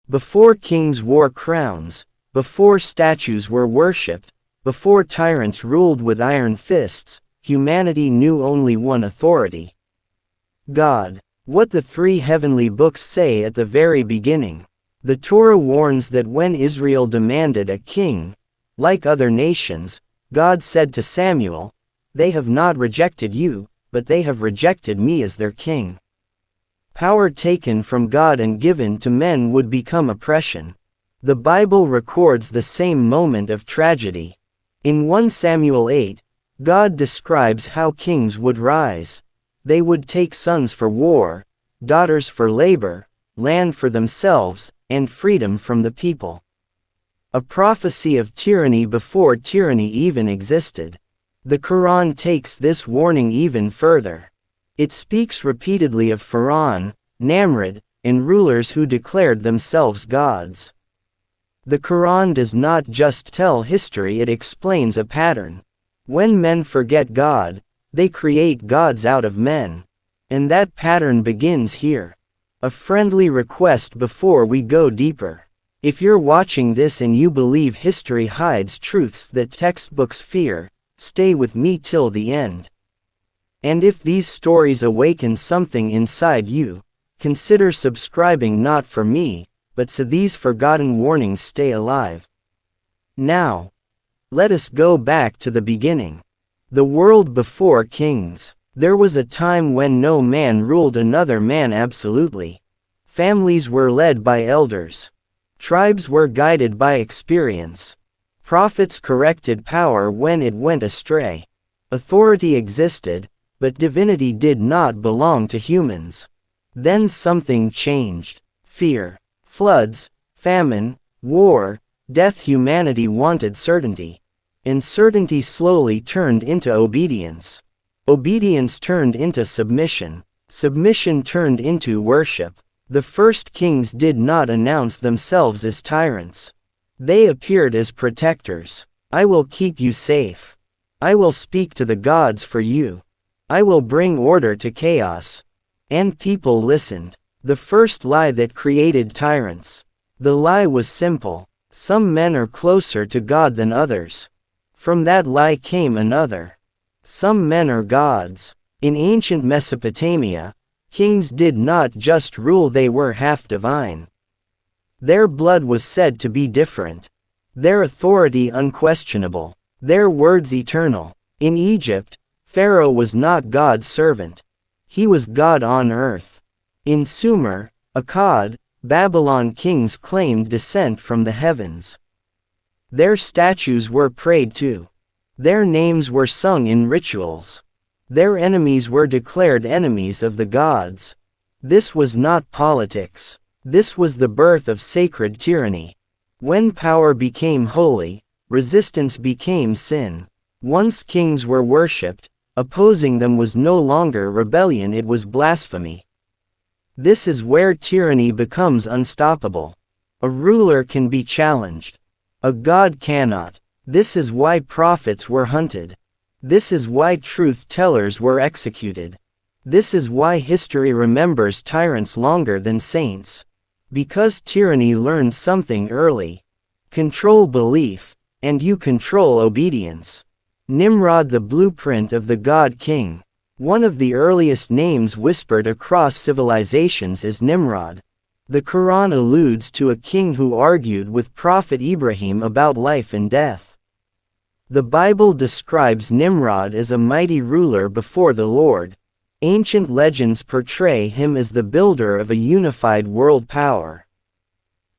Before kings wore crowns, before statues were worshipped, before tyrants ruled with iron fists, humanity knew only one authority: God. What the three heavenly books say at the very beginning. The Torah warns that when Israel demanded a king, like other nations, God said to Samuel, "They have not rejected you, but they have rejected me as their king." Power taken from God and given to men would become oppression. The Bible records the same moment of tragedy. In 1 Samuel 8, God describes how kings would rise. They would take sons for war, daughters for labor, land for themselves, and freedom from the people. A prophecy of tyranny before tyranny even existed. The Quran takes this warning even further. It speaks repeatedly of Pharaoh, Nimrod, and rulers who declared themselves gods. The Quran does not just tell history, it explains a pattern. When men forget God, they create gods out of men. And that pattern begins here. A friendly request before we go deeper. If you're watching this and you believe history hides truths that textbooks fear, stay with me till the end. And if these stories awaken something inside you, consider subscribing, not for me, but so these forgotten warnings stay alive. Now, let us go back to the beginning. The world before kings. There was a time when no man ruled another man absolutely. Families were led by elders. Tribes were guided by experience. Prophets corrected power when it went astray. Authority existed, but divinity did not belong to humans. Then something changed. Fear, floods, famine, war, death. Humanity wanted certainty. And certainty slowly turned into obedience. Obedience turned into submission. Submission turned into worship. The first kings did not announce themselves as tyrants. They appeared as protectors. I will keep you safe. I will speak to the gods for you. I will bring order to chaos. And people listened. The first lie that created tyrants. The lie was simple: some men are closer to God than others. From that lie came another: some men are gods. In ancient Mesopotamia, kings did not just rule, they were half divine. Their blood was said to be different. Their authority unquestionable. Their words eternal. In Egypt, Pharaoh was not God's servant. He was God on earth. In Sumer, Akkad, Babylon, kings claimed descent from the heavens. Their statues were prayed to. Their names were sung in rituals. Their enemies were declared enemies of the gods. This was not politics. This was the birth of sacred tyranny. When power became holy, resistance became sin. Once kings were worshipped, opposing them was no longer rebellion, it was blasphemy. This is where tyranny becomes unstoppable. A ruler can be challenged. A god cannot. This is why prophets were hunted. This is why truth tellers were executed. This is why history remembers tyrants longer than saints. Because tyranny learned something early. Control belief, and you control obedience. Nimrod, the blueprint of the God King. One of the earliest names whispered across civilizations is Nimrod. The Quran alludes to a king who argued with Prophet Ibrahim about life and death. The Bible describes Nimrod as a mighty ruler before the Lord. Ancient legends portray him as the builder of a unified world power.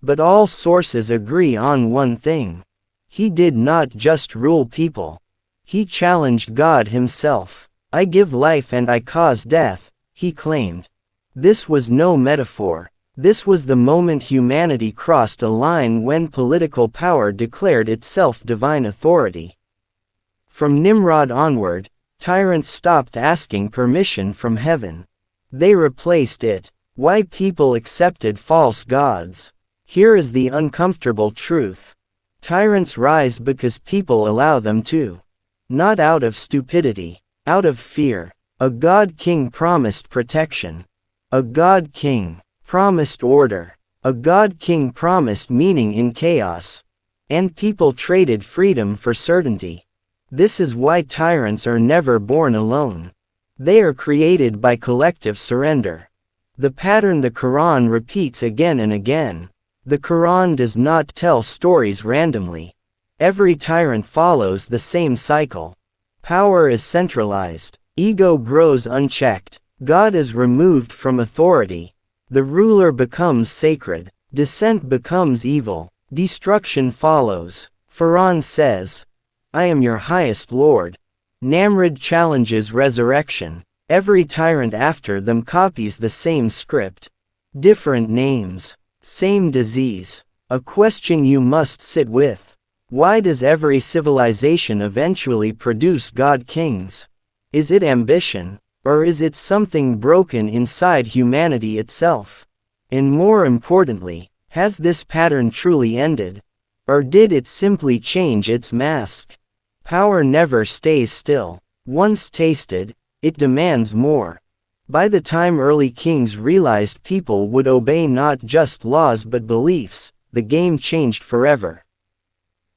But all sources agree on one thing. He did not just rule people. He challenged God himself. I give life and I cause death, he claimed. This was no metaphor. This was the moment humanity crossed a line when political power declared itself divine authority. From Nimrod onward, tyrants stopped asking permission from heaven. They replaced it. Why people accepted false gods? Here is the uncomfortable truth. Tyrants rise because people allow them to. Not out of stupidity. Out of fear. A God King promised protection. A God King promised order. A god-king promised meaning in chaos. And people traded freedom for certainty. This is why tyrants are never born alone. They are created by collective surrender. The pattern the Quran repeats again and again. The Quran does not tell stories randomly. Every tyrant follows the same cycle. Power is centralized. Ego grows unchecked. God is removed from authority. The ruler becomes sacred. Dissent becomes evil. Destruction follows. Pharaoh says, "I am your highest Lord." Nimrod challenges resurrection. Every tyrant after them copies the same script. Different names. Same disease. A question you must sit with. Why does every civilization eventually produce god-kings? Is it ambition? Or is it something broken inside humanity itself? And more importantly, has this pattern truly ended? Or did it simply change its mask? Power never stays still. Once tasted, it demands more. By the time early kings realized people would obey not just laws but beliefs, the game changed forever.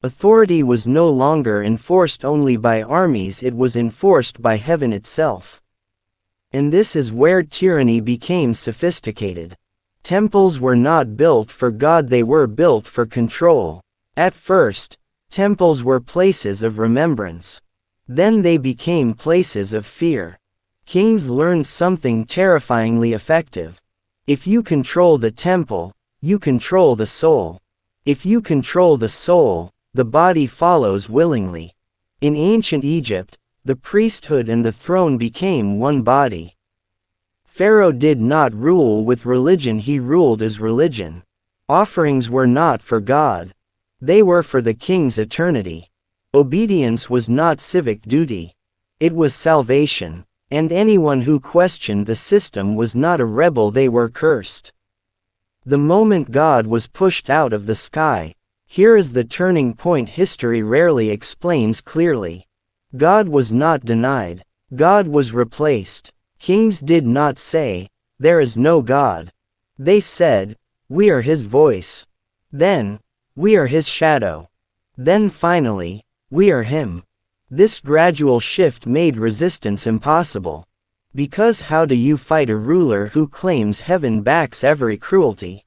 Authority was no longer enforced only by armies, it was enforced by heaven itself. And this is where tyranny became sophisticated. Temples were not built for God, they were built for control. At first, temples were places of remembrance. Then they became places of fear. Kings learned something terrifyingly effective. If you control the temple, you control the soul. If you control the soul, the body follows willingly. In ancient Egypt, the priesthood and the throne became one body. Pharaoh did not rule with religion, he ruled as religion. Offerings were not for God. They were for the king's eternity. Obedience was not civic duty. It was salvation. And anyone who questioned the system was not a rebel, they were cursed. The moment God was pushed out of the sky, here is the turning point history rarely explains clearly. God was not denied. God was replaced. Kings did not say, "There is no God." They said, "We are His voice." Then, "We are His shadow." Then finally, "We are Him." This gradual shift made resistance impossible. Because how do you fight a ruler who claims heaven backs every cruelty?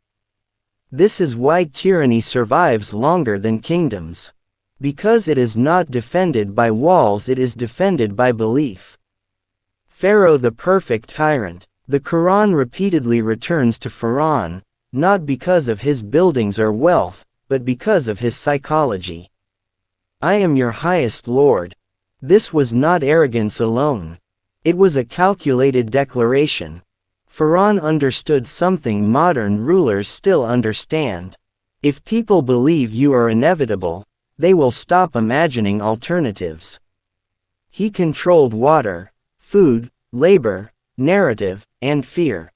This is why tyranny survives longer than kingdoms. Because it is not defended by walls, it is defended by belief. Pharaoh, the perfect tyrant. The Quran repeatedly returns to Pharaoh, not because of his buildings or wealth, but because of his psychology. "I am your highest Lord." This was not arrogance alone. It was a calculated declaration. Pharaoh understood something modern rulers still understand. If people believe you are inevitable, they will stop imagining alternatives. He controlled water, food, labor, narrative, and fear.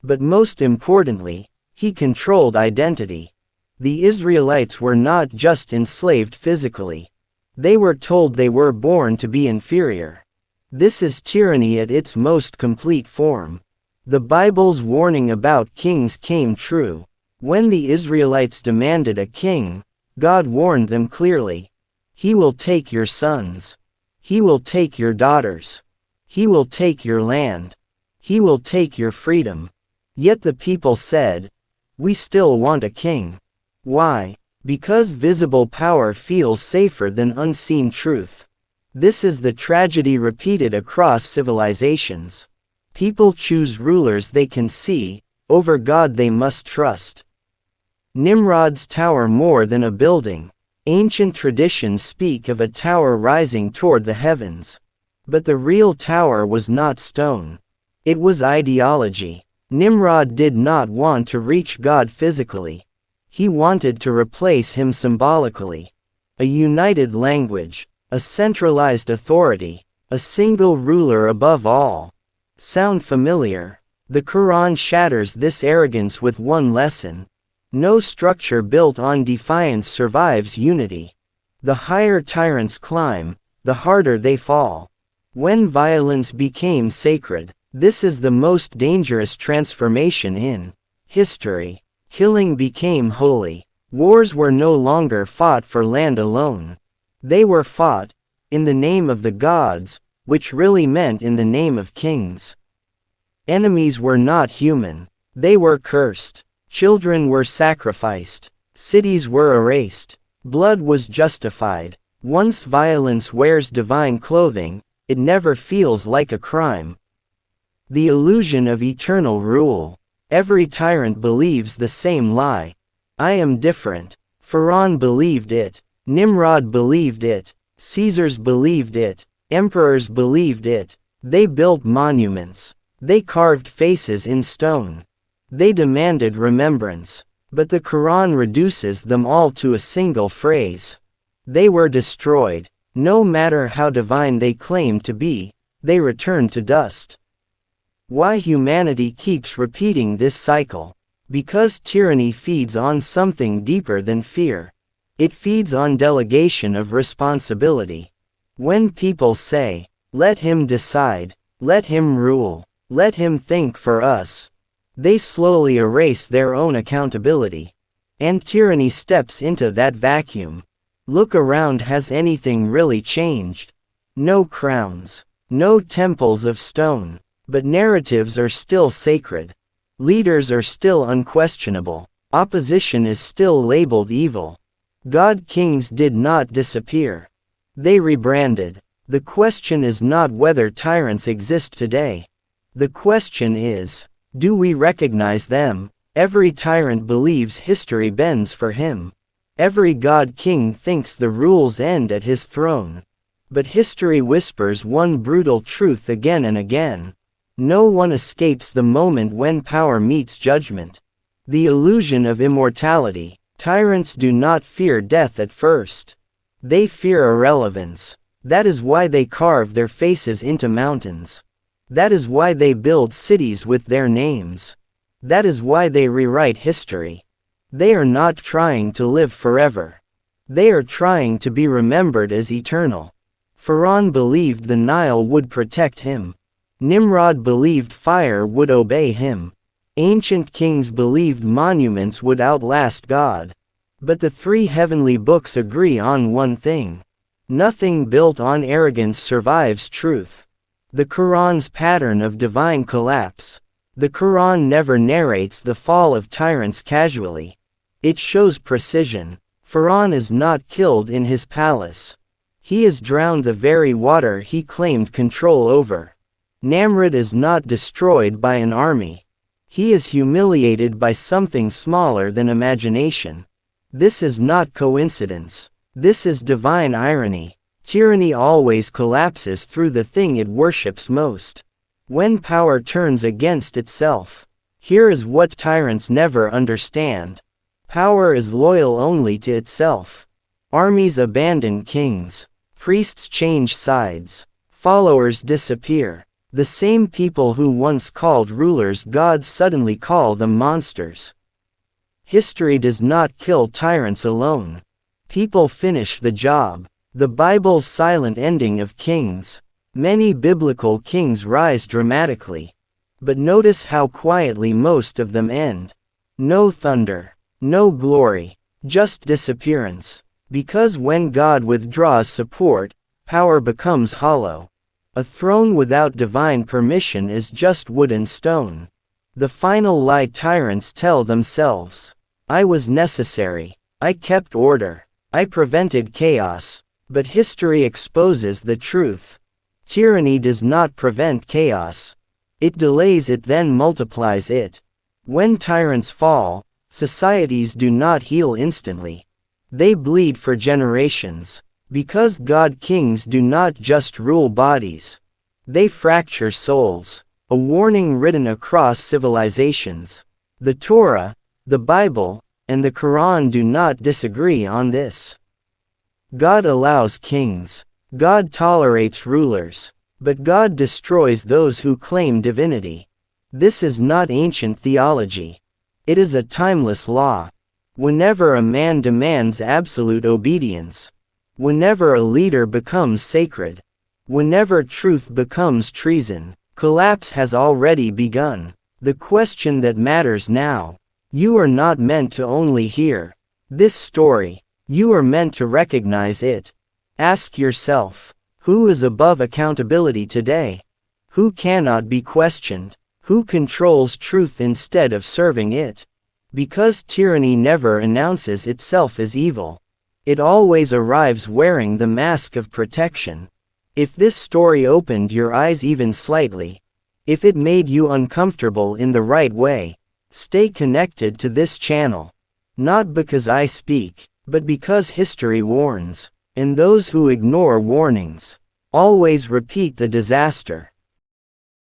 But most importantly, he controlled identity. The Israelites were not just enslaved physically. They were told they were born to be inferior. This is tyranny at its most complete form. The Bible's warning about kings came true. When the Israelites demanded a king, God warned them clearly. He will take your sons. He will take your daughters. He will take your land. He will take your freedom. Yet the people said, "We still want a king." Why? Because visible power feels safer than unseen truth. This is the tragedy repeated across civilizations. People choose rulers they can see, over God they must trust. Nimrod's tower more than a building. Ancient traditions speak of a tower rising toward the heavens. But the real tower was not stone. It was ideology. Nimrod did not want to reach God physically. He wanted to replace him symbolically. A united language, a centralized authority, a single ruler above all. Sound familiar? The Quran shatters this arrogance with one lesson. No structure built on defiance survives unity. The higher tyrants climb, the harder they fall. When violence became sacred, this is the most dangerous transformation in history. Killing became holy. Wars were no longer fought for land alone. They were fought in the name of the gods, which really meant in the name of kings. Enemies were not human. They were cursed. Children were sacrificed. Cities were erased. Blood was justified. Once violence wears divine clothing, it never feels like a crime. The illusion of eternal rule. Every tyrant believes the same lie. I am different. Pharaoh believed it. Nimrod believed it. Caesars believed it. Emperors believed it. They built monuments. They carved faces in stone. They demanded remembrance. But the Quran reduces them all to a single phrase. They were destroyed. No matter how divine they claim to be, they return to dust. Why humanity keeps repeating this cycle? Because tyranny feeds on something deeper than fear. It feeds on delegation of responsibility. When people say, "Let him decide, let him rule, let him think for us," they slowly erase their own accountability. And tyranny steps into that vacuum. Look around, has anything really changed? No crowns. No temples of stone. But narratives are still sacred. Leaders are still unquestionable. Opposition is still labeled evil. God kings did not disappear. They rebranded. The question is not whether tyrants exist today. The question is, do we recognize them? Every tyrant believes history bends for him. Every God king thinks the rules end at his throne. But history whispers one brutal truth again and again. No one escapes the moment when power meets judgment. The illusion of immortality. Tyrants do not fear death at first. They fear irrelevance. That is why they carve their faces into mountains. That is why they build cities with their names. That is why they rewrite history. They are not trying to live forever. They are trying to be remembered as eternal. Pharaoh believed the Nile would protect him. Nimrod believed fire would obey him. Ancient kings believed monuments would outlast God. But the three heavenly books agree on one thing. Nothing built on arrogance survives truth. The Quran's pattern of divine collapse. The Quran never narrates the fall of tyrants casually. It shows precision. Pharaoh is not killed in his palace. He has drowned the very water he claimed control over. Nimrod is not destroyed by an army. He is humiliated by something smaller than imagination. This is not coincidence. This is divine irony. Tyranny always collapses through the thing it worships most. When power turns against itself. Here is what tyrants never understand. Power is loyal only to itself. Armies abandon kings. Priests change sides. Followers disappear. The same people who once called rulers gods suddenly call them monsters. History does not kill tyrants alone. People finish the job. The Bible's silent ending of kings. Many biblical kings rise dramatically. But notice how quietly most of them end. No thunder. No glory. Just disappearance. Because when God withdraws support, power becomes hollow. A throne without divine permission is just wood and stone. The final lie tyrants tell themselves. I was necessary. I kept order. I prevented chaos. But history exposes the truth. Tyranny does not prevent chaos. It delays it, then multiplies it. When tyrants fall, societies do not heal instantly. They bleed for generations. Because God kings do not just rule bodies. They fracture souls. A warning written across civilizations. The Torah, the Bible, and the Quran do not disagree on this. God allows kings. God tolerates rulers. But God destroys those who claim divinity. This is not ancient theology. It is a timeless law. Whenever a man demands absolute obedience, whenever a leader becomes sacred, whenever truth becomes treason, collapse has already begun. The question that matters now, You are not meant to only hear this story. You are meant to recognize it. Ask yourself, who is above accountability today? Who cannot be questioned? Who controls truth instead of serving it? Because tyranny never announces itself as evil. It always arrives wearing the mask of protection. If this story opened your eyes even slightly, if it made you uncomfortable in the right way, stay connected to this channel. Not because I speak, but because history warns. And those who ignore warnings always repeat the disaster.